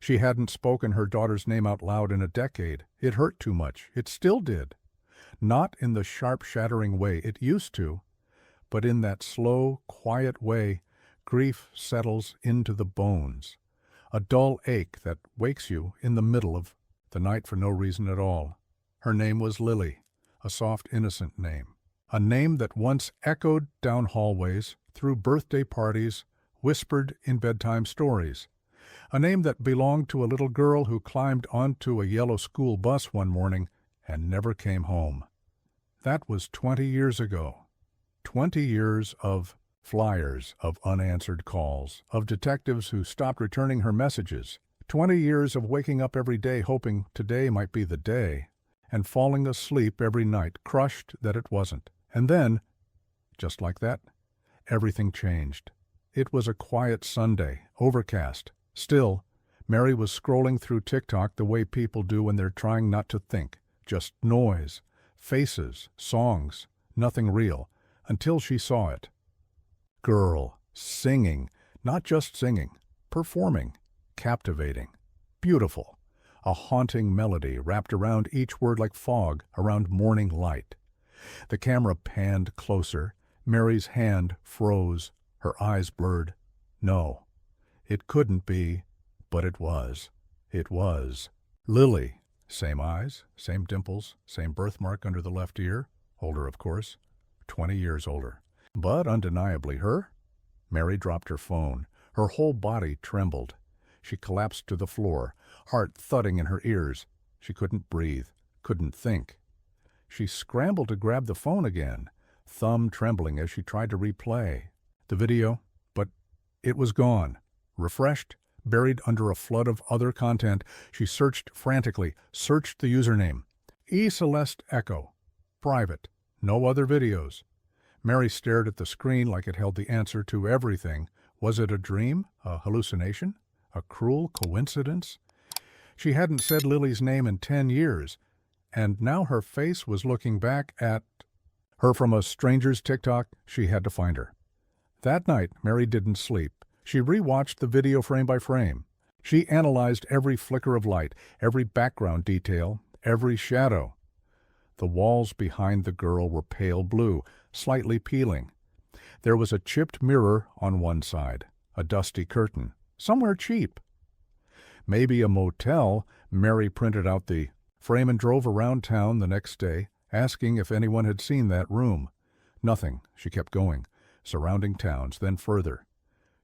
She hadn't spoken her daughter's name out loud in a decade. It hurt too much. It still did. Not in the sharp, shattering way it used to, but in that slow, quiet way grief settles into the bones. A dull ache that wakes you in the middle of the night for no reason at all. Her name was Lily, a soft, innocent name. A name that once echoed down hallways, through birthday parties, whispered in bedtime stories. A name that belonged to a little girl who climbed onto a yellow school bus one morning and never came home. That was 20 years ago. 20 years of flyers, of unanswered calls, of detectives who stopped returning her messages. 20 years of waking up every day hoping today might be the day, and falling asleep every night, crushed that it wasn't. And then, just like that, everything changed. It was a quiet Sunday, overcast. Still, Mary was scrolling through TikTok the way people do when they're trying not to think. Just noise, faces, songs, nothing real, until she saw it. Girl, singing, not just singing, performing, captivating, beautiful. A haunting melody wrapped around each word like fog around morning light. The camera panned closer. Mary's hand froze, her eyes blurred. No, it couldn't be, but it was. It was. Lily. Same eyes, same dimples, same birthmark under the left ear. Older, of course. 20 years older. But undeniably her. Mary dropped her phone. Her whole body trembled. She collapsed to the floor, heart thudding in her ears. She couldn't breathe, couldn't think. She scrambled to grab the phone again, thumb trembling as she tried to replay the video, but it was gone. Refreshed, buried under a flood of other content, she searched frantically, searched the username. E. Celeste Echo. Private. No other videos. Mary stared at the screen like it held the answer to everything. Was it a dream? A hallucination? A cruel coincidence? She hadn't said Lily's name in 10 years, and now her face was looking back at her from a stranger's TikTok. She had to find her. That night, Mary didn't sleep. She rewatched the video frame by frame. She analyzed every flicker of light, every background detail, every shadow. The walls behind the girl were pale blue, slightly peeling. There was a chipped mirror on one side, a dusty curtain, somewhere cheap. Maybe a motel. Mary printed out the frame and drove around town the next day, asking if anyone had seen that room. Nothing. She kept going, surrounding towns, then further.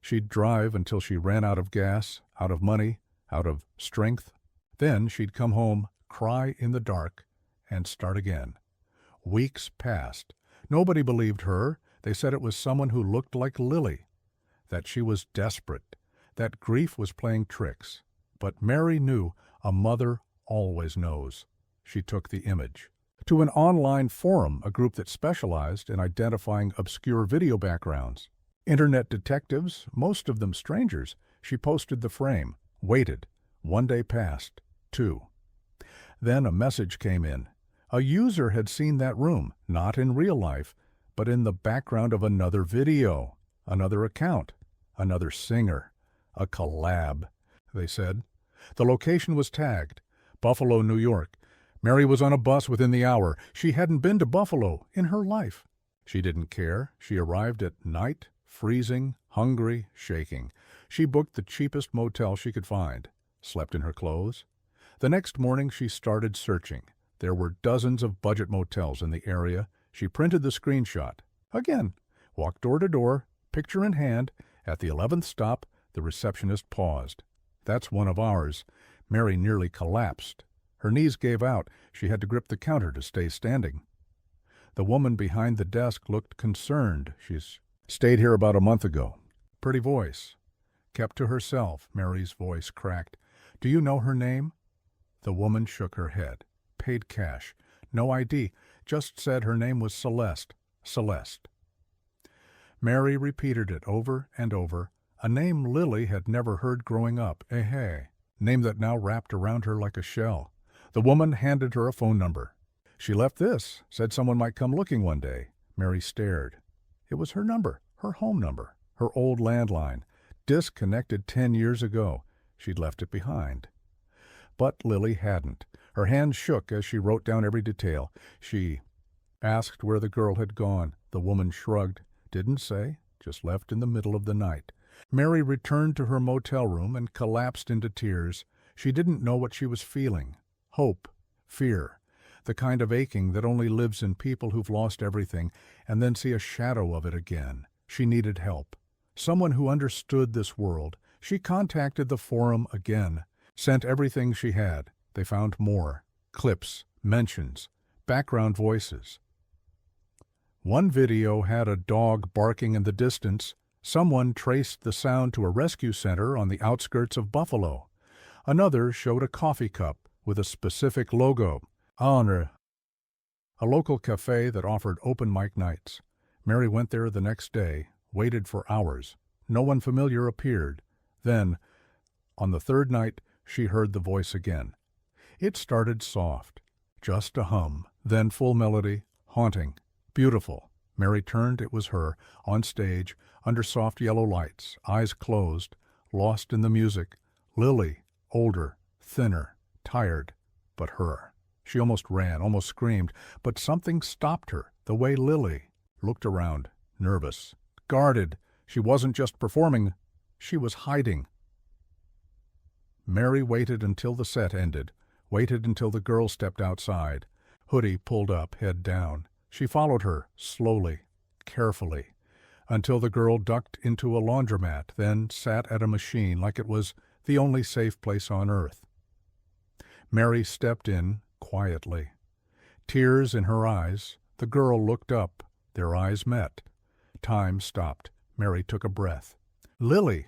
She'd drive until she ran out of gas, out of money, out of strength. Then she'd come home, cry in the dark, and start again. Weeks passed. Nobody believed her. They said it was someone who looked like Lily, that she was desperate, that grief was playing tricks. But Mary knew. A mother always knows. She took the image to an online forum, a group that specialized in identifying obscure video backgrounds. Internet detectives, most of them strangers. She posted the frame, waited. 1 day passed, 2. Then a message came in. A user had seen that room, not in real life, but in the background of another video, another account, another singer, a collab, they said. The location was tagged, Buffalo, New York. Mary was on a bus within the hour. She hadn't been to Buffalo in her life. She didn't care. She arrived at night, freezing, hungry, shaking. She booked the cheapest motel she could find, slept in her clothes. The next morning she started searching. There were dozens of budget motels in the area. She printed the screenshot. Again, walked door to door, picture in hand. At the 11th stop, the receptionist paused. That's one of ours. Mary nearly collapsed. Her knees gave out. She had to grip the counter to stay standing. The woman behind the desk looked concerned. She's stayed here about a month ago. Pretty voice. Kept to herself. Mary's voice cracked. Do you know her name? The woman shook her head. Paid cash. No ID. Just said her name was Celeste. Celeste. Mary repeated it over and over. A name Lily had never heard growing up. Hey. Name that now wrapped around her like a shell. The woman handed her a phone number. She left this. Said someone might come looking one day. Mary stared. It was her number. Her home number. Her old landline. Disconnected 10 years ago. She'd left it behind. But Lily hadn't. Her hands shook as she wrote down every detail. She asked where the girl had gone. The woman shrugged. Didn't say, just left in the middle of the night. Mary returned to her motel room and collapsed into tears. She didn't know what she was feeling. Hope, fear, the kind of aching that only lives in people who've lost everything and then see a shadow of it again. She needed help. Someone who understood this world. She contacted the forum again, sent everything she had. They found more. Clips, mentions, background voices. One video had a dog barking in the distance. Someone traced the sound to a rescue center on the outskirts of Buffalo. Another showed a coffee cup with a specific logo, Honor, a local cafe that offered open mic nights. Mary went there the next day, waited for hours. No one familiar appeared. Then, on the third night, she heard the voice again. It started soft, just a hum, then full melody, haunting, beautiful. Mary turned, it was her, on stage, under soft yellow lights, eyes closed, lost in the music. Lily, older, thinner, tired, but her. She almost ran, almost screamed, but something stopped her, the way Lily looked around, nervous, guarded. She wasn't just performing, she was hiding. Mary waited until the set ended, waited until the girl stepped outside, hoodie pulled up, head down. She followed her, slowly, carefully, until the girl ducked into a laundromat, then sat at a machine like it was the only safe place on earth. Mary stepped in, quietly. Tears in her eyes, the girl looked up. Their eyes met. Time stopped. Mary took a breath. Lily!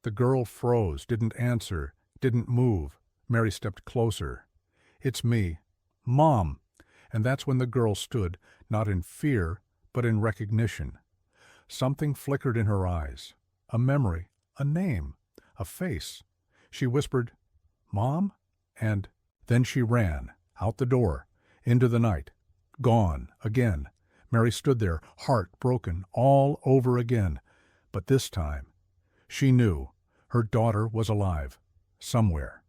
The girl froze, didn't answer, didn't move. Mary stepped closer. It's me. Mom! And that's when the girl stood, not in fear, but in recognition. Something flickered in her eyes. A memory, a name, a face. She whispered, Mom? And then she ran, out the door, into the night. Gone, again. Mary stood there, heart broken, all over again. But this time, she knew her daughter was alive, somewhere.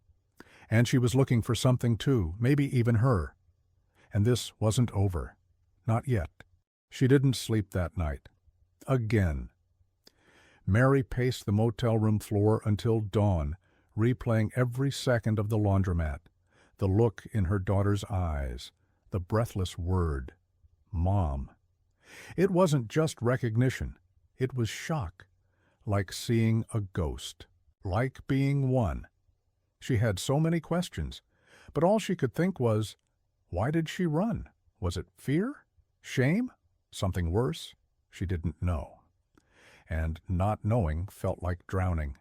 And she was looking for something too, maybe even her. And this wasn't over. Not yet. She didn't sleep that night. Again. Mary paced the motel room floor until dawn, replaying every second of the laundromat, the look in her daughter's eyes, the breathless word, Mom. It wasn't just recognition. It was shock, like seeing a ghost, like being one. She had so many questions, but all she could think was, why did she run? Was it fear? Shame? Something worse? She didn't know. And not knowing felt like drowning.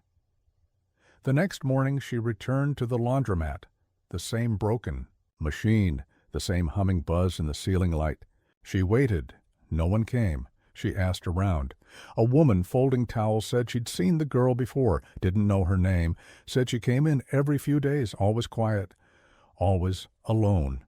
The next morning she returned to the laundromat, the same broken machine, the same humming buzz in the ceiling light. She waited. No one came. She asked around. A woman folding towels said she'd seen the girl before, didn't know her name, said she came in every few days, always quiet, always alone.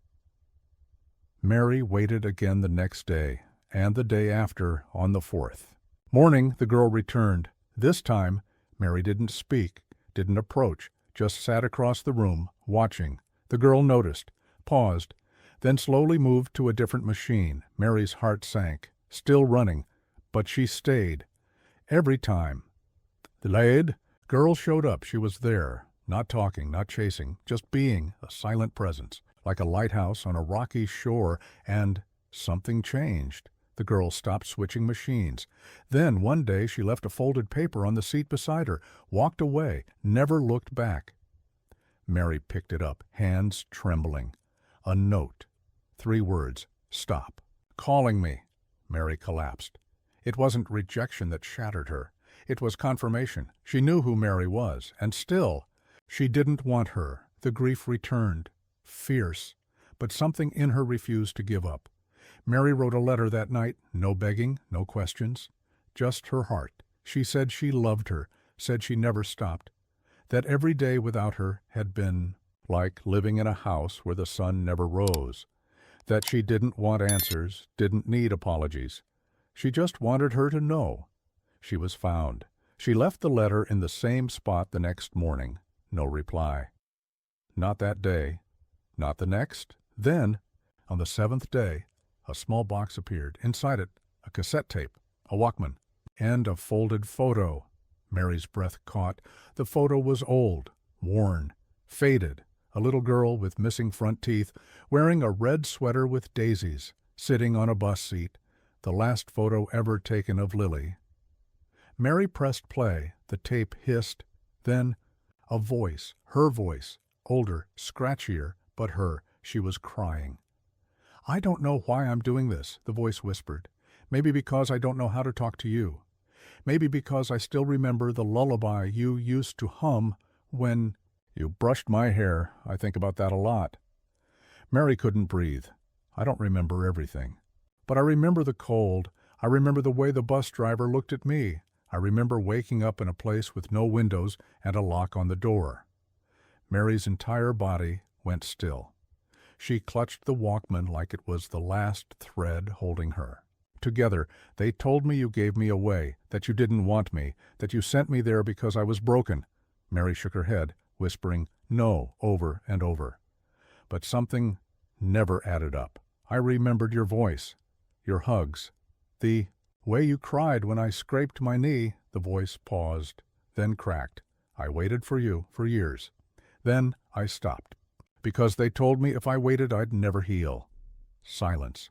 Mary waited again the next day, and the day after, on the 4th. Morning, the girl returned. This time, Mary didn't speak, didn't approach, just sat across the room, watching. The girl noticed, paused, then slowly moved to a different machine. Mary's heart sank. Still running, but she stayed. Every time. The lad girl showed up. She was there, not talking, not chasing, just being, a silent presence, like a lighthouse on a rocky shore, and something changed. The girl stopped switching machines. Then, one day, she left a folded paper on the seat beside her, walked away, never looked back. Mary picked it up, hands trembling. A note. 3 words. Stop. Calling me. Mary collapsed. It wasn't rejection that shattered her. It was confirmation. She knew who Mary was, and still, she didn't want her. The grief returned. Fierce. But something in her refused to give up. Mary wrote a letter that night, no begging, no questions, just her heart. She said she loved her, said she never stopped, that every day without her had been like living in a house where the sun never rose, that she didn't want answers, didn't need apologies. She just wanted her to know. She was found. She left the letter in the same spot the next morning. No reply. Not that day. Not the next. Then, on the seventh day, a small box appeared. Inside it, a cassette tape, a Walkman, and a folded photo. Mary's breath caught. The photo was old, worn, faded. A little girl with missing front teeth, wearing a red sweater with daisies, sitting on a bus seat. The last photo ever taken of Lily. Mary pressed play. The tape hissed. Then a voice, her voice, older, scratchier, but her. She was crying. "I don't know why I'm doing this," the voice whispered. "Maybe because I don't know how to talk to you. Maybe because I still remember the lullaby you used to hum when you brushed my hair. I think about that a lot." Mary couldn't breathe. "I don't remember everything. But I remember the cold. I remember the way the bus driver looked at me. I remember waking up in a place with no windows and a lock on the door." Mary's entire body went still. She clutched the Walkman like it was the last thread holding her. "Together, they told me you gave me away, that you didn't want me, that you sent me there because I was broken." Mary shook her head, whispering "no" over and over. But something never added up. "I remembered your voice, your hugs, the way you cried when I scraped my knee." The voice paused, then cracked. "I waited for you for years. Then I stopped, because they told me if I waited I'd never heal." Silence.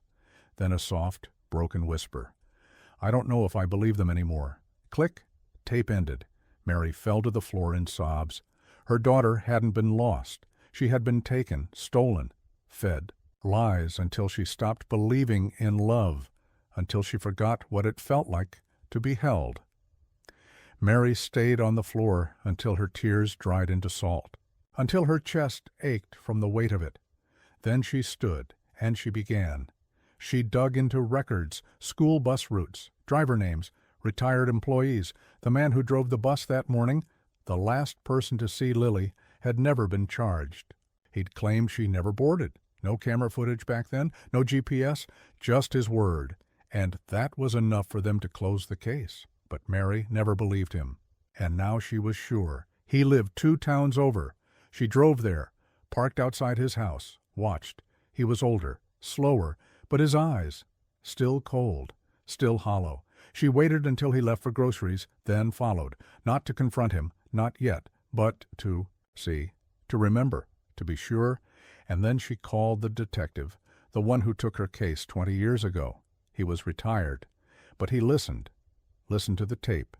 Then a soft, broken whisper. "I don't know if I believe them anymore." Click. Tape ended. Mary fell to the floor in sobs. Her daughter hadn't been lost. She had been taken, stolen, fed lies until she stopped believing in love, until she forgot what it felt like to be held. Mary stayed on the floor until her tears dried into salt, until her chest ached from the weight of it. Then she stood, and she began. She dug into records, school bus routes, driver names, retired employees. The man who drove the bus that morning, the last person to see Lily, had never been charged. He'd claimed she never boarded. No camera footage back then, no GPS, just his word. And that was enough for them to close the case. But Mary never believed him. And now she was sure. He lived 2 towns over. She drove there, parked outside his house, watched. He was older, slower, but his eyes, still cold, still hollow. She waited until he left for groceries, then followed, not to confront him, not yet, but to see, to remember, to be sure. And then she called the detective, the one who took her case 20 years ago. He was retired, but he listened to the tape,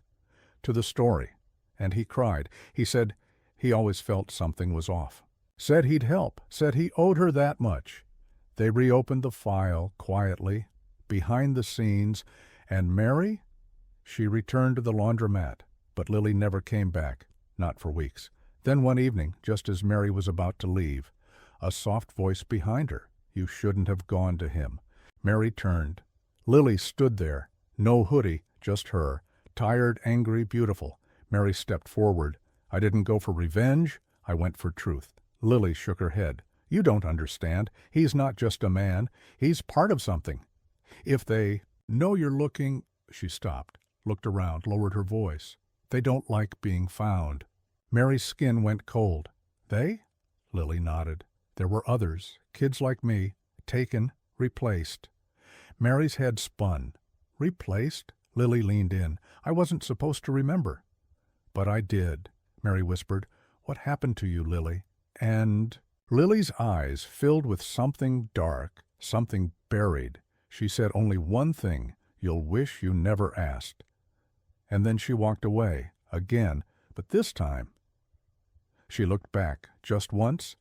to the story, and he cried. He said he always felt something was off. Said he'd help, said he owed her that much. They reopened the file quietly, behind the scenes, and Mary? She returned to the laundromat, but Lily never came back, not for weeks. Then one evening, just as Mary was about to leave, a soft voice behind her. "You shouldn't have gone to him." Mary turned. Lily stood there, no hoodie, just her, tired, angry, beautiful. Mary stepped forward. "I didn't go for revenge. I went for truth." Lily shook her head. "You don't understand. He's not just a man. He's part of something. If they know you're looking—" She stopped, looked around, lowered her voice. "They don't like being found." Mary's skin went cold. "They?" Lily nodded. "There were others, kids like me, taken, replaced." Mary's head spun. "Replaced?" Lily leaned in. "I wasn't supposed to remember." "But I did," Mary whispered. "What happened to you, Lily?" And Lily's eyes filled with something dark, something buried. She said only one thing: "You'll wish you never asked." And then she walked away, again, but this time she looked back, just once,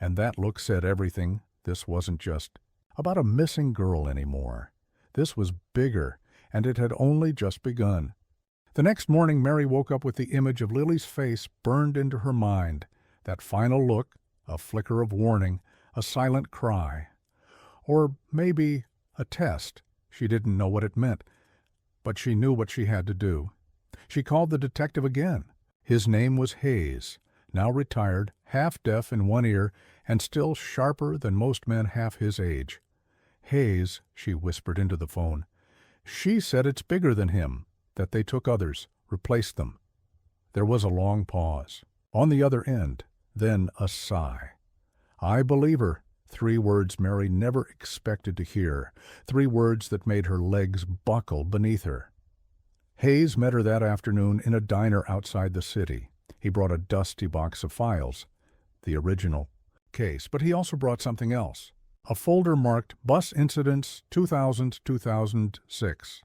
and that look said everything. This wasn't just about a missing girl anymore. This was bigger, and it had only just begun. The next morning Mary woke up with the image of Lily's face burned into her mind. That final look, a flicker of warning, a silent cry. Or maybe a test. She didn't know what it meant, but she knew what she had to do. She called the detective again. His name was Hayes, now retired, half-deaf in one ear, and still sharper than most men half his age. "Hayes," she whispered into the phone. "She said it's bigger than him, that they took others, replaced them." There was a long pause. On the other end, then a sigh. I believe her. 3 words Mary never expected to hear, 3 words that made her legs buckle beneath her. Hayes met her that afternoon in a diner outside the city. He brought a dusty box of files, the original case, but he also brought something else. A folder marked Bus Incidents 2000-2006.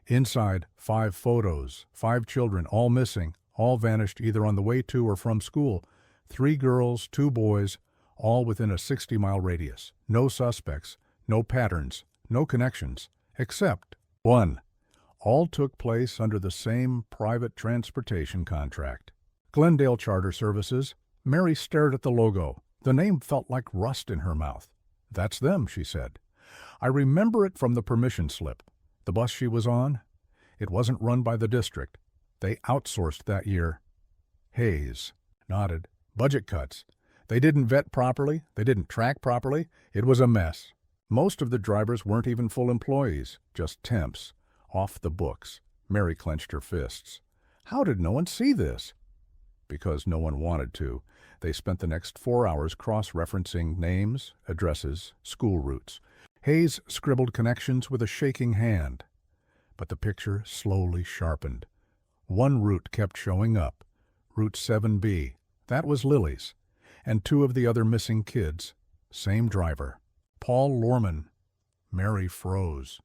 Inside, 5 photos, 5 children, all missing, all vanished either on the way to or from school. 3 girls, 2 boys, all within a 60-mile radius. No suspects, no patterns, no connections, except 1. All took place under the same private transportation contract. Glendale Charter Services. Mary stared at the logo. The name felt like rust in her mouth. "That's them," she said. "I remember it from the permission slip. The bus she was on? It wasn't run by the district. They outsourced that year." Hayes nodded. "Budget cuts. They didn't vet properly. They didn't track properly. It was a mess. Most of the drivers weren't even full employees, just temps. Off the books." Mary clenched her fists. "How did no one see this?" Because no one wanted to. They spent the next 4 hours cross-referencing names, addresses, school routes. Hayes scribbled connections with a shaking hand. But the picture slowly sharpened. One route kept showing up. Route 7B. That was Lily's. And 2 of the other missing kids. Same driver. Paul Lorman. Mary froze.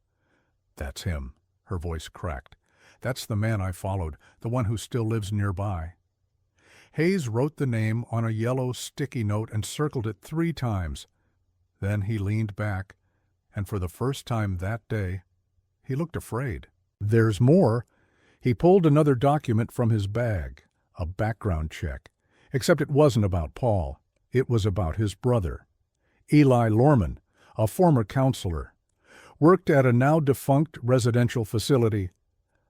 "That's him." Her voice cracked. "That's the man I followed, the one who still lives nearby." Hayes wrote the name on a yellow sticky note and circled it 3 times. Then he leaned back, and for the first time that day, he looked afraid. "There's more." He pulled another document from his bag, a background check. Except it wasn't about Paul. It was about his brother. Eli Lorman, a former counselor, worked at a now-defunct residential facility,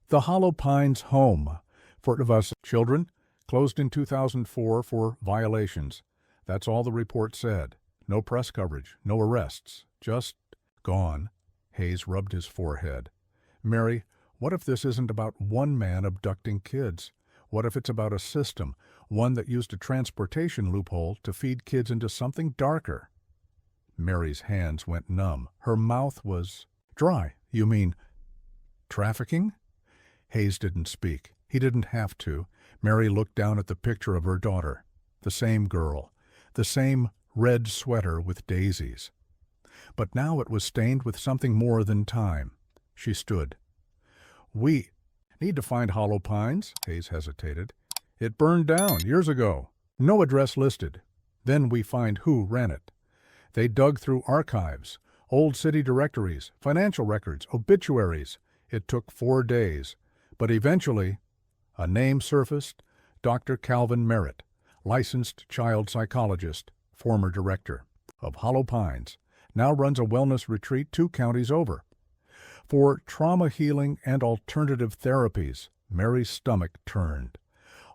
the Hollow Pines Home for us children, closed in 2004 for violations. That's all the report said. No press coverage, no arrests, just gone. Hayes rubbed his forehead. "Mary, what if this isn't about one man abducting kids? What if it's about a system, one that used a transportation loophole to feed kids into something darker?" Mary's hands went numb. Her mouth was dry. "You mean trafficking?" Hayes didn't speak. He didn't have to. Mary looked down at the picture of her daughter. The same girl. The same red sweater with daisies. But now it was stained with something more than time. She stood. "We need to find Hollow Pines," Hayes hesitated. "It burned down years ago. No address listed. Then we find who ran it. They dug through archives, old city directories, financial records, obituaries. It took 4 days. But eventually, a name surfaced, Dr. Calvin Merritt, licensed child psychologist, former director of Hollow Pines, now runs a wellness retreat 2 counties over. For trauma healing and alternative therapies." Mary's stomach turned.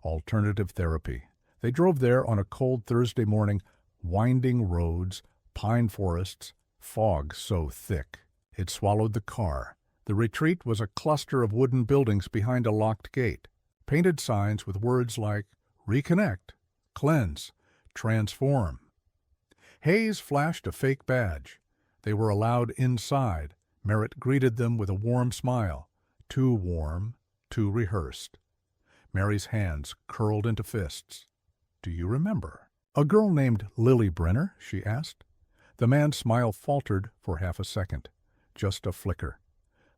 Alternative therapy. They drove there on a cold Thursday morning, winding roads, pine forests, fog so thick it swallowed the car. The retreat was a cluster of wooden buildings behind a locked gate, painted signs with words like reconnect, cleanse, transform. Hayes flashed a fake badge. They were allowed inside. Merritt greeted them with a warm smile. Too warm, too rehearsed. Mary's hands curled into fists. "Do you remember?" "A girl named Lily Brenner?" she asked. The man's smile faltered for half a second. Just a flicker.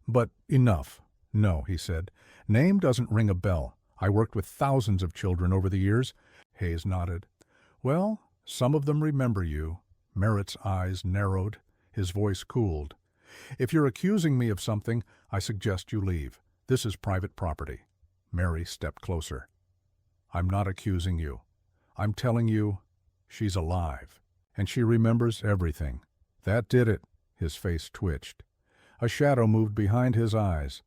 "But enough." "No," he said. "Name doesn't ring a bell. I worked with thousands of children over the years." Hayes nodded. "Well, some of them remember you." Merritt's eyes narrowed. His voice cooled. "If you're accusing me of something, I suggest you leave. This is private property." Mary stepped closer. "I'm not accusing you. I'm telling you she's alive. And she remembers everything." "That did it." His face twitched. A shadow moved behind his eyes.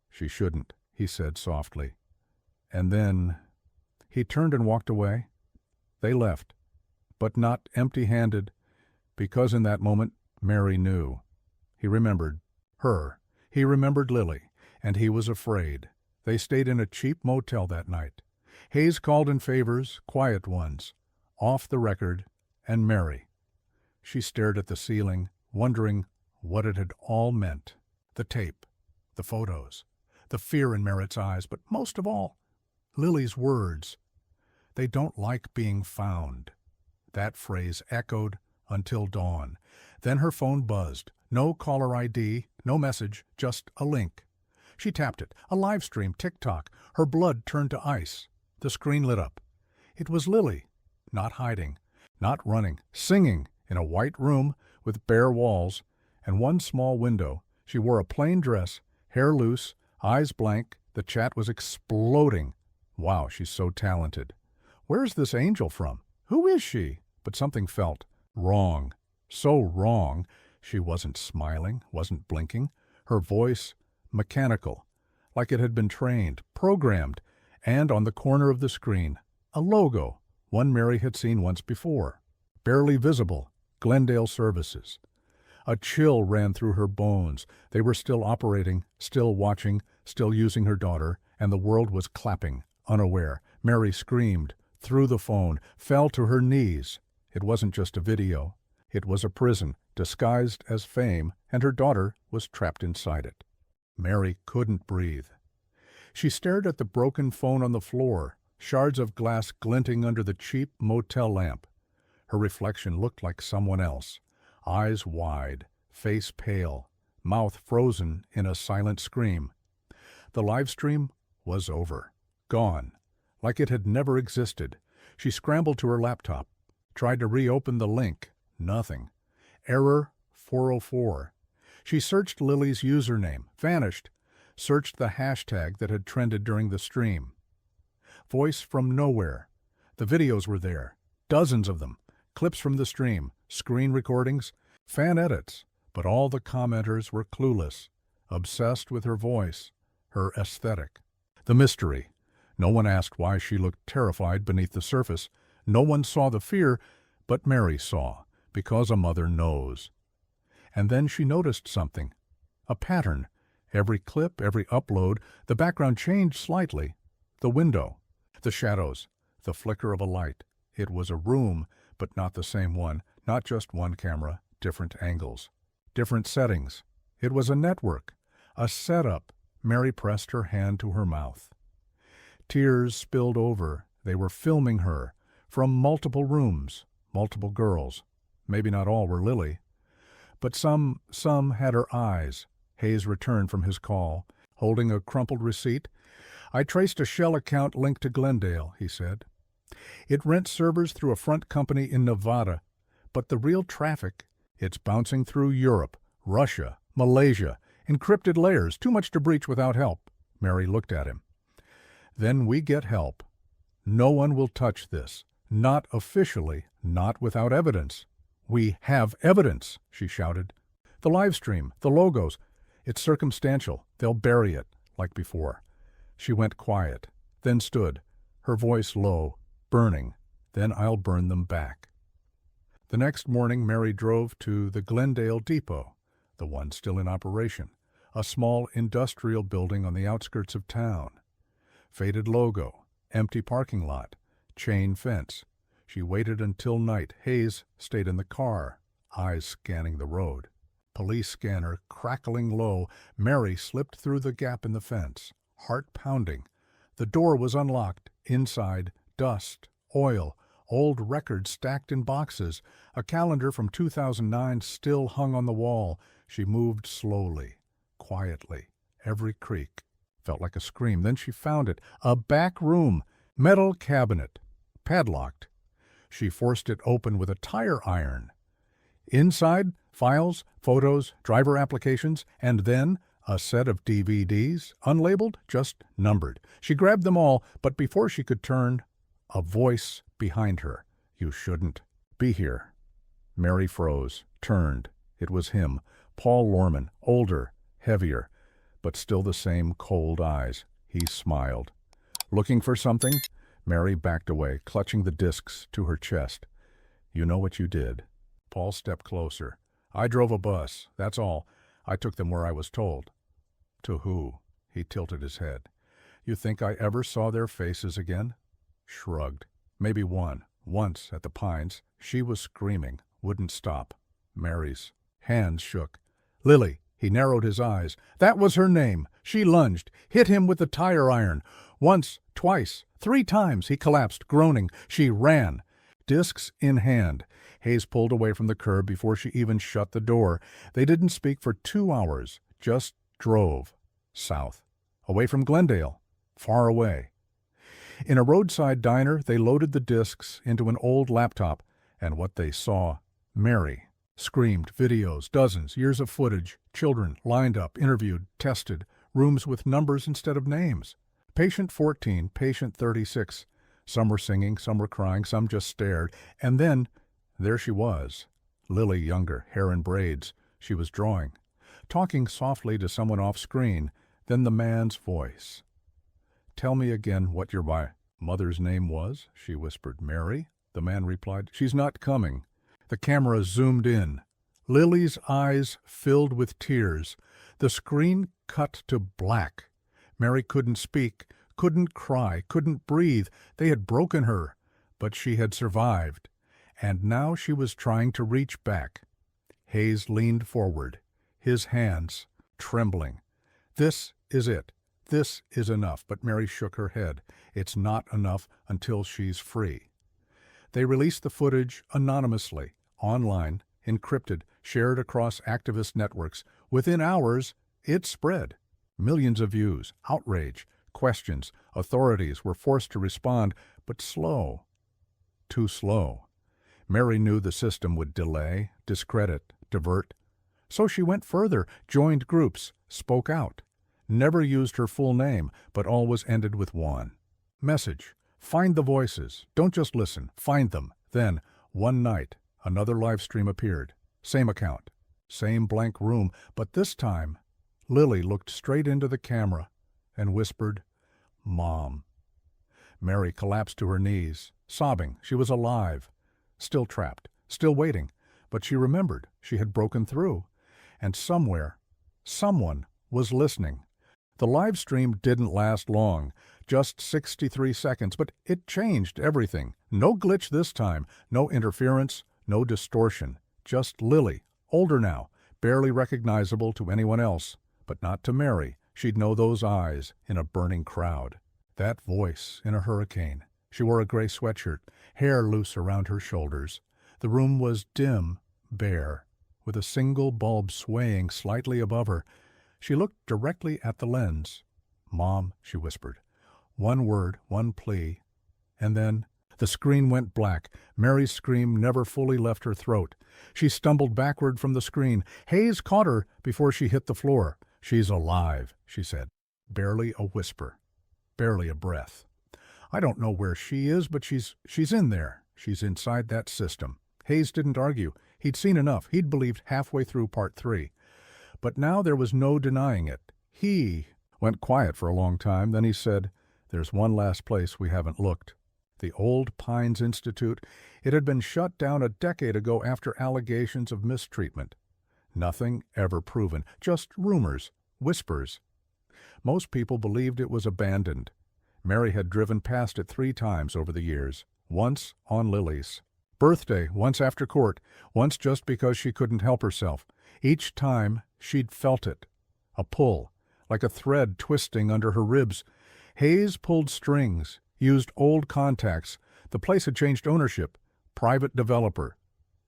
"She shouldn't," he said softly. And then he turned and walked away. They left, but not empty-handed, because in that moment Mary knew. He remembered her. He remembered Lily, and he was afraid. They stayed in a cheap motel that night. Hayes called in favors, quiet ones, off the record, and Mary. She stared at the ceiling, wondering what it had all meant. The tape, the photos, the fear in Merritt's eyes, but most of all, Lily's words. They don't like being found. That phrase echoed until dawn. Then her phone buzzed. No caller ID, no message, just a link. She tapped it. A live stream, TikTok. Her blood turned to ice. The screen lit up. It was Lily, not hiding, not running, singing in a white room with bare walls and one small window. She wore a plain dress, hair loose, eyes blank. The chat was exploding. Wow, she's so talented. Where's this angel from? Who is she? But something felt wrong. So wrong. She wasn't smiling, wasn't blinking. Her voice mechanical, like it had been trained, programmed, and on the corner of the screen, a logo, one Mary had seen once before. Barely visible, Glendale Services. A chill ran through her bones. They were still operating, still watching, still using her daughter, and the world was clapping, unaware. Mary screamed, threw the phone, fell to her knees. It wasn't just a video. It was a prison, disguised as fame, and her daughter was trapped inside it. Mary couldn't breathe. She stared at the broken phone on the floor, shards of glass glinting under the cheap motel lamp. Her reflection looked like someone else. Eyes wide, face pale, mouth frozen in a silent scream. The live stream was over. Gone. Like it had never existed. She scrambled to her laptop. Tried to reopen the link. Nothing. Error 404. She searched Lily's username. Vanished. Searched the hashtag that had trended during the stream. Voice from nowhere. The videos were there. Dozens of them. Clips from the stream. Screen recordings. Fan edits. But all the commenters were clueless. Obsessed with her voice. Her aesthetic. The mystery. No one asked why she looked terrified beneath the surface. No one saw the fear, but Mary saw, because a mother knows. And then she noticed something. A pattern. Every clip, every upload, the background changed slightly. The window. The shadows. The flicker of a light. It was a room, but not the same one. Not just one camera. Different angles. Different settings. It was a network. A setup. Mary pressed her hand to her mouth. Tears spilled over. They were filming her. From multiple rooms. Multiple girls. Maybe not all were Lily. But some had her eyes. Hayes returned from his call, holding a crumpled receipt. I traced a shell account linked to Glendale, he said. It rents servers through a front company in Nevada. But the real traffic, it's bouncing through Europe, Russia, Malaysia, encrypted layers, too much to breach without help. Mary looked at him. Then we get help. No one will touch this. Not officially, not without evidence. We have evidence, she shouted. The live stream, the logos. It's circumstantial. They'll bury it, like before. She went quiet, then stood, her voice low, burning. Then I'll burn them back. The next morning, Mary drove to the Glendale Depot, the one still in operation, a small industrial building on the outskirts of town. Faded logo, empty parking lot, chain fence. She waited until night. Hayes stayed in the car, eyes scanning the road. Police scanner crackling low. Mary slipped through the gap in the fence, heart pounding. The door was unlocked. Inside, dust, oil, old records stacked in boxes. A calendar from 2009 still hung on the wall. She moved slowly, quietly. Every creak felt like a scream. Then she found it. A back room, metal cabinet, padlocked. She forced it open with a tire iron. Inside, files, photos, driver applications, and then a set of DVDs, unlabeled, just numbered. She grabbed them all, but before she could turn, a voice behind her. You shouldn't be here. Mary froze, turned. It was him, Paul Lorman, older, heavier, but still the same cold eyes. He smiled. Looking for something? Mary backed away, clutching the discs to her chest. You know what you did. Paul stepped closer. I drove a bus, that's all. I took them where I was told. To who? He tilted his head. You think I ever saw their faces again? shrugged. Maybe one. Once, at the Pines, she was screaming, wouldn't stop. Mary's hands shook. Lily, he narrowed his eyes. That was her name. She lunged, hit him with the tire iron. Once, twice, 3 times he collapsed, groaning. She ran, discs in hand. Hayes pulled away from the curb before she even shut the door. They didn't speak for 2 hours, just drove. South. Away from Glendale. Far away. In a roadside diner, they loaded the discs into an old laptop, and what they saw, Mary. Screamed, videos, dozens, years of footage, children lined up, interviewed, tested, rooms with numbers instead of names. Patient 14, patient 36. Some were singing, some were crying, some just stared. And then, there she was. Lily younger, hair in braids. She was drawing. Talking softly to someone off screen. Then the man's voice. Tell me again what your mother's name was, she whispered. Mary? The man replied. She's not coming. The camera zoomed in. Lily's eyes filled with tears. The screen cut to black. Mary couldn't speak, couldn't cry, couldn't breathe. They had broken her, but she had survived. And now she was trying to reach back. Hayes leaned forward, his hands trembling. This is it. This is enough. But Mary shook her head. It's not enough until she's free. They released the footage anonymously, online, encrypted, shared across activist networks. Within hours, it spread. Millions of views, outrage, questions. Authorities were forced to respond, but slow. Too slow. Mary knew the system would delay, discredit, divert. So she went further, joined groups, spoke out. Never used her full name, but always ended with one message. Find the voices. Don't just listen. Find them. Then, one night, another live stream appeared. Same account. Same blank room. But this time, Lily looked straight into the camera and whispered, Mom. Mary collapsed to her knees, sobbing. She was alive. Still trapped. Still waiting. But she remembered. She had broken through. And somewhere, someone was listening. The live stream didn't last long. Just 63 seconds, but it changed everything. No glitch this time, no interference, no distortion. Just Lily, older now, barely recognizable to anyone else, but not to Mary. She'd know those eyes in a burning crowd. That voice in a hurricane. She wore a gray sweatshirt, hair loose around her shoulders. The room was dim, bare, with a single bulb swaying slightly above her. She looked directly at the lens. Mom, she whispered. One word, one plea, and then the screen went black. Mary's scream never fully left her throat. She stumbled backward from the screen. Hayes caught her before she hit the floor. She's alive, she said. Barely a whisper, barely a breath. I don't know where she is, but she's in there. She's inside that system. Hayes didn't argue. He'd seen enough. He'd believed halfway through part 3. But now there was no denying it. He went quiet for a long time. Then he said, There's one last place we haven't looked. The old Pines Institute. It had been shut down a decade ago after allegations of mistreatment. Nothing ever proven, just rumors, whispers. Most people believed it was abandoned. Mary had driven past it 3 times over the years, once on Lily's birthday, once after court, once just because she couldn't help herself. Each time she'd felt it, a pull, like a thread twisting under her ribs. Hayes pulled strings, used old contacts. The place had changed ownership. Private developer.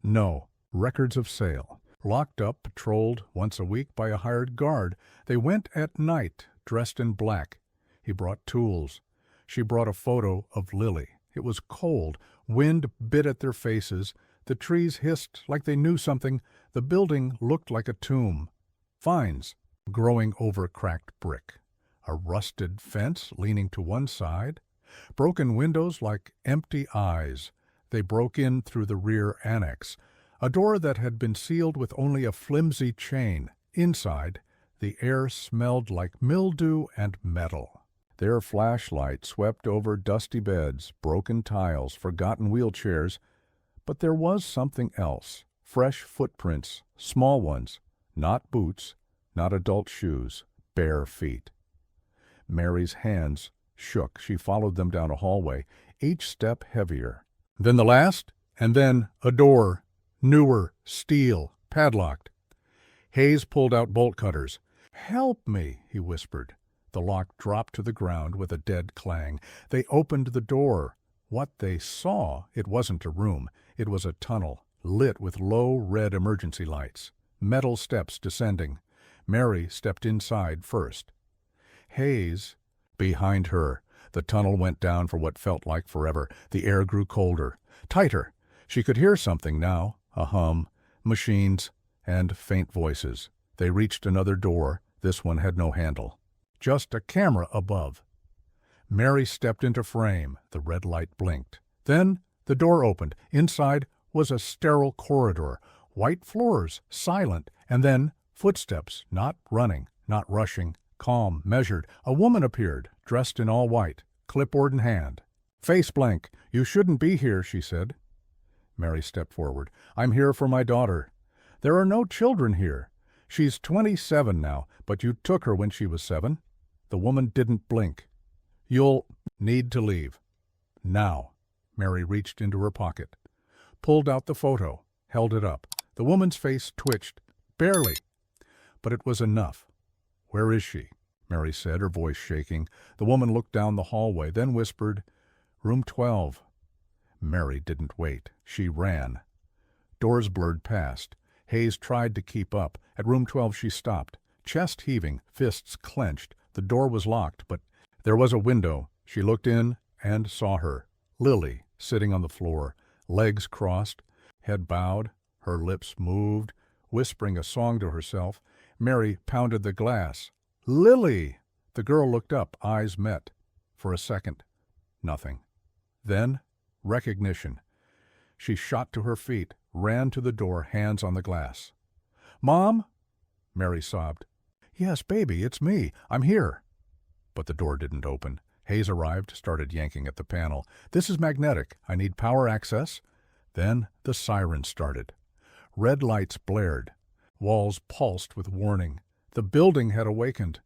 No. Records of sale. Locked up, patrolled once a week by a hired guard. They went at night, dressed in black. He brought tools. She brought a photo of Lily. It was cold. Wind bit at their faces. The trees hissed like they knew something. The building looked like a tomb. Vines growing over cracked brick. A rusted fence leaning to one side. Broken windows like empty eyes. They broke in through the rear annex. A door that had been sealed with only a flimsy chain. Inside, the air smelled like mildew and metal. Their flashlight swept over dusty beds, broken tiles, forgotten wheelchairs. But there was something else. Fresh footprints, small ones. Not boots, not adult shoes, bare feet. Mary's hands shook. She followed them down a hallway. each step heavier. Then the last, and then a door, newer, steel, padlocked. Hayes pulled out bolt cutters. "Help me," he whispered. The lock dropped to the ground with a dead clang. They opened the door. What they saw, it wasn't a room. It was a tunnel, lit with low red emergency lights. Metal steps descending. Mary stepped inside first. Hayes behind her. The tunnel went down for what felt like forever. The air grew colder, tighter. She could hear something now, a hum, machines, and faint voices. They reached another door. This one had no handle. Just a camera above. Mary stepped into frame. The red light blinked. Then the door opened. Inside was a sterile corridor. White floors, silent, and then footsteps, not running, not rushing, calm, measured. A woman appeared, dressed in all white, clipboard in hand. Face blank. "You shouldn't be here," she said. Mary stepped forward. "I'm here for my daughter. There are no children here. She's 27 now, but you took her when she was 7. The woman didn't blink. "You'll need to leave. Now." Mary reached into her pocket, pulled out the photo, held it up. The woman's face twitched, barely, but it was enough. "Where is she?" Mary said, her voice shaking. The woman looked down the hallway, then whispered, "Room 12. Mary didn't wait. She ran. Doors blurred past. Hayes tried to keep up. At room 12 she stopped, chest heaving, fists clenched. The door was locked, but there was a window. She looked in and saw her. Lily, sitting on the floor, legs crossed, head bowed, her lips moved, whispering a song to herself. Mary pounded the glass. "Lily!" The girl looked up, eyes met. For a second, nothing. Then, recognition. She shot to her feet, ran to the door, hands on the glass. "Mom?" Mary sobbed. "Yes, baby, it's me. I'm here." But the door didn't open. Hayes arrived, started yanking at the panel. "This is magnetic. I need power access." Then the siren started. Red lights blared. Walls pulsed with warning. The building had awakened.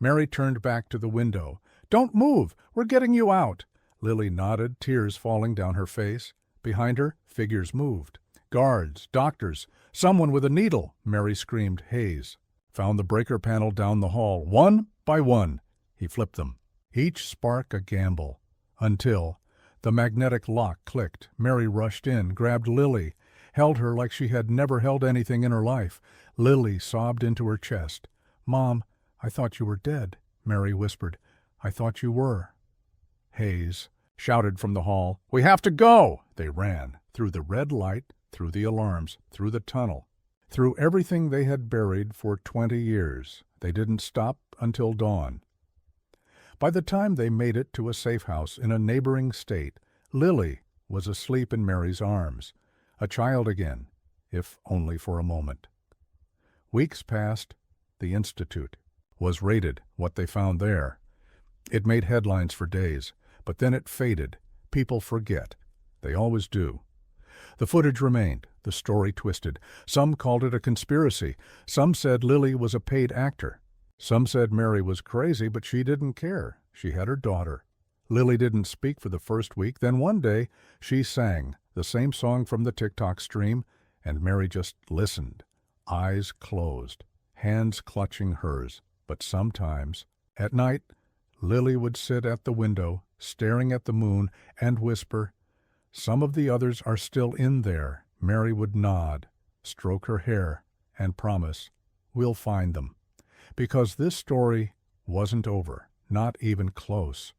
Mary turned back to the window. "Don't move! We're getting you out!" Lily nodded, tears falling down her face. Behind her, figures moved. Guards, doctors, someone with a needle. Mary screamed, "Hayes!" Found the breaker panel down the hall. One by one, he flipped them. Each spark a gamble. Until the magnetic lock clicked. Mary rushed in, grabbed Lily, held her like she had never held anything in her life. Lily sobbed into her chest. "Mom, I thought you were dead," Mary whispered. "I thought you were." Hayes shouted from the hall, "We have to go!" They ran, through the red light, through the alarms, through the tunnel, through everything they had buried for 20 years. They didn't stop until dawn. By the time they made it to a safe house in a neighboring state, Lily was asleep in Mary's arms, a child again, if only for a moment. Weeks passed. The Institute was raided, what they found there. It made headlines for days, but then it faded. People forget. They always do. The footage remained, the story twisted. Some called it a conspiracy. Some said Lily was a paid actor. Some said Mary was crazy, but she didn't care. She had her daughter. Lily didn't speak for the first week. Then one day she sang the same song from the TikTok stream, and Mary just listened, eyes closed, hands clutching hers. But sometimes, at night, Lily would sit at the window, staring at the moon, and whisper, "Some of the others are still in there." Mary would nod, stroke her hair, and promise, "We'll find them." Because this story wasn't over, not even close.